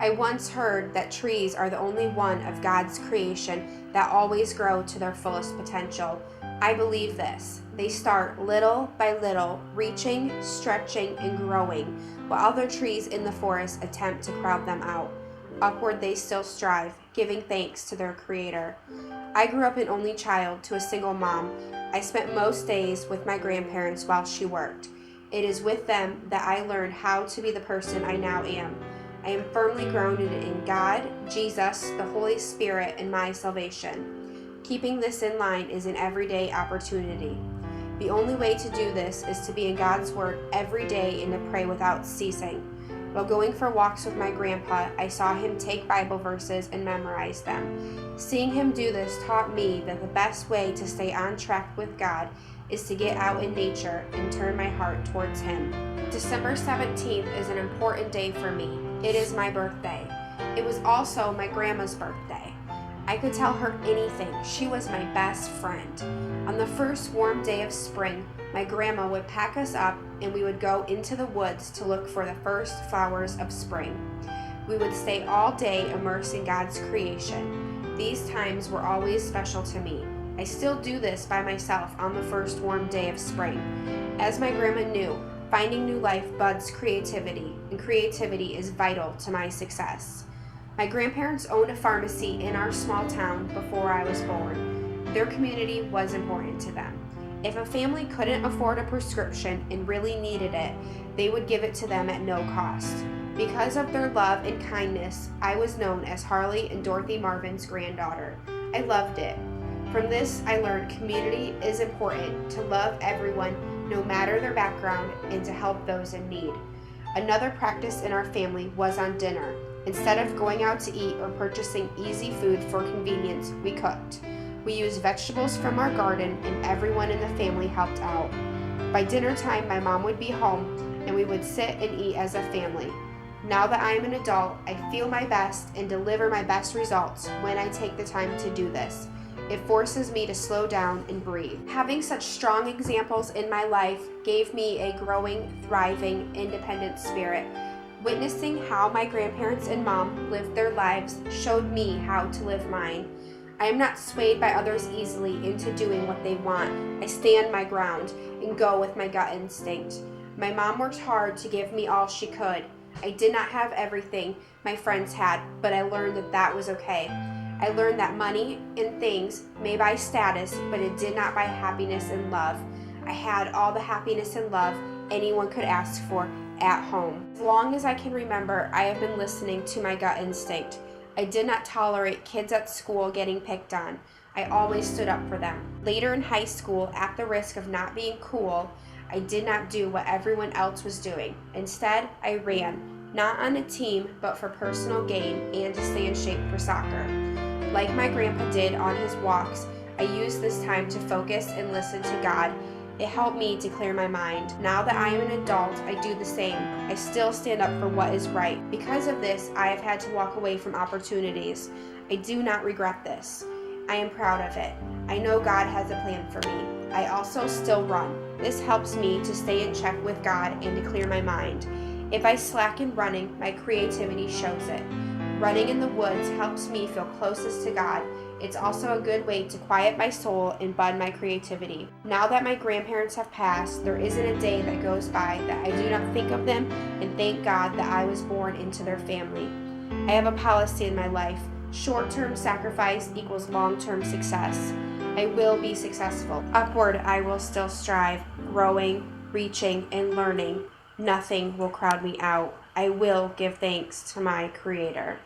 I once heard that trees are the only one of God's creation that always grow to their fullest potential. I believe this. They start little by little, reaching, stretching, and growing, while other trees in the forest attempt to crowd them out. Upward they still strive, giving thanks to their Creator. I grew up an only child to a single mom. I spent most days with my grandparents while she worked. It is with them that I learned how to be the person I now am. I am firmly grounded in God, Jesus, the Holy Spirit, and my salvation. Keeping this in line is an everyday opportunity. The only way to do this is to be in God's Word every day and to pray without ceasing. While going for walks with my grandpa, I saw him take Bible verses and memorize them. Seeing him do this taught me that the best way to stay on track with God is to get out in nature and turn my heart towards Him. December 17th is an important day for me. It is my birthday. It was also my grandma's birthday. I could tell her anything. She was my best friend. On the first warm day of spring, my grandma would pack us up and we would go into the woods to look for the first flowers of spring. We would stay all day immersed in God's creation. These times were always special to me. I still do this by myself on the first warm day of spring. As my grandma knew, finding new life buds creativity, and creativity is vital to my success. My grandparents owned a pharmacy in our small town before I was born. Their community was important to them. If a family couldn't afford a prescription and really needed it, they would give it to them at no cost. Because of their love and kindness, I was known as Harley and Dorothy Marvin's granddaughter. I loved it. From this, I learned community is important, to love everyone, no matter their background, and to help those in need. Another practice in our family was on dinner. Instead of going out to eat or purchasing easy food for convenience, we cooked. We used vegetables from our garden, and everyone in the family helped out. By dinner time, my mom would be home, and we would sit and eat as a family. Now that I am an adult, I feel my best and deliver my best results when I take the time to do this. It forces me to slow down and breathe. Having such strong examples in my life gave me a growing, thriving, independent spirit. Witnessing how my grandparents and mom lived their lives showed me how to live mine. I am not swayed by others easily into doing what they want. I stand my ground and go with my gut instinct. My mom worked hard to give me all she could. I did not have everything my friends had, but I learned that that was okay. I learned that money and things may buy status, but it did not buy happiness and love. I had all the happiness and love anyone could ask for at home. As long as I can remember, I have been listening to my gut instinct. I did not tolerate kids at school getting picked on. I always stood up for them. Later in high school, at the risk of not being cool, I did not do what everyone else was doing. Instead, I ran, not on a team, but for personal gain and to stay in shape for soccer. Like my grandpa did on his walks, I used this time to focus and listen to God. It helped me to clear my mind. Now that I am an adult, I do the same. I still stand up for what is right. Because of this, I have had to walk away from opportunities. I do not regret this. I am proud of it. I know God has a plan for me. I also still run. This helps me to stay in check with God and to clear my mind. If I slacken running, my creativity shows it. Running in the woods helps me feel closest to God. It's also a good way to quiet my soul and bud my creativity. Now that my grandparents have passed, there isn't a day that goes by that I do not think of them and thank God that I was born into their family. I have a policy in my life. Short-term sacrifice equals long-term success. I will be successful. Upward, I will still strive, growing, reaching, and learning. Nothing will crowd me out. I will give thanks to my Creator.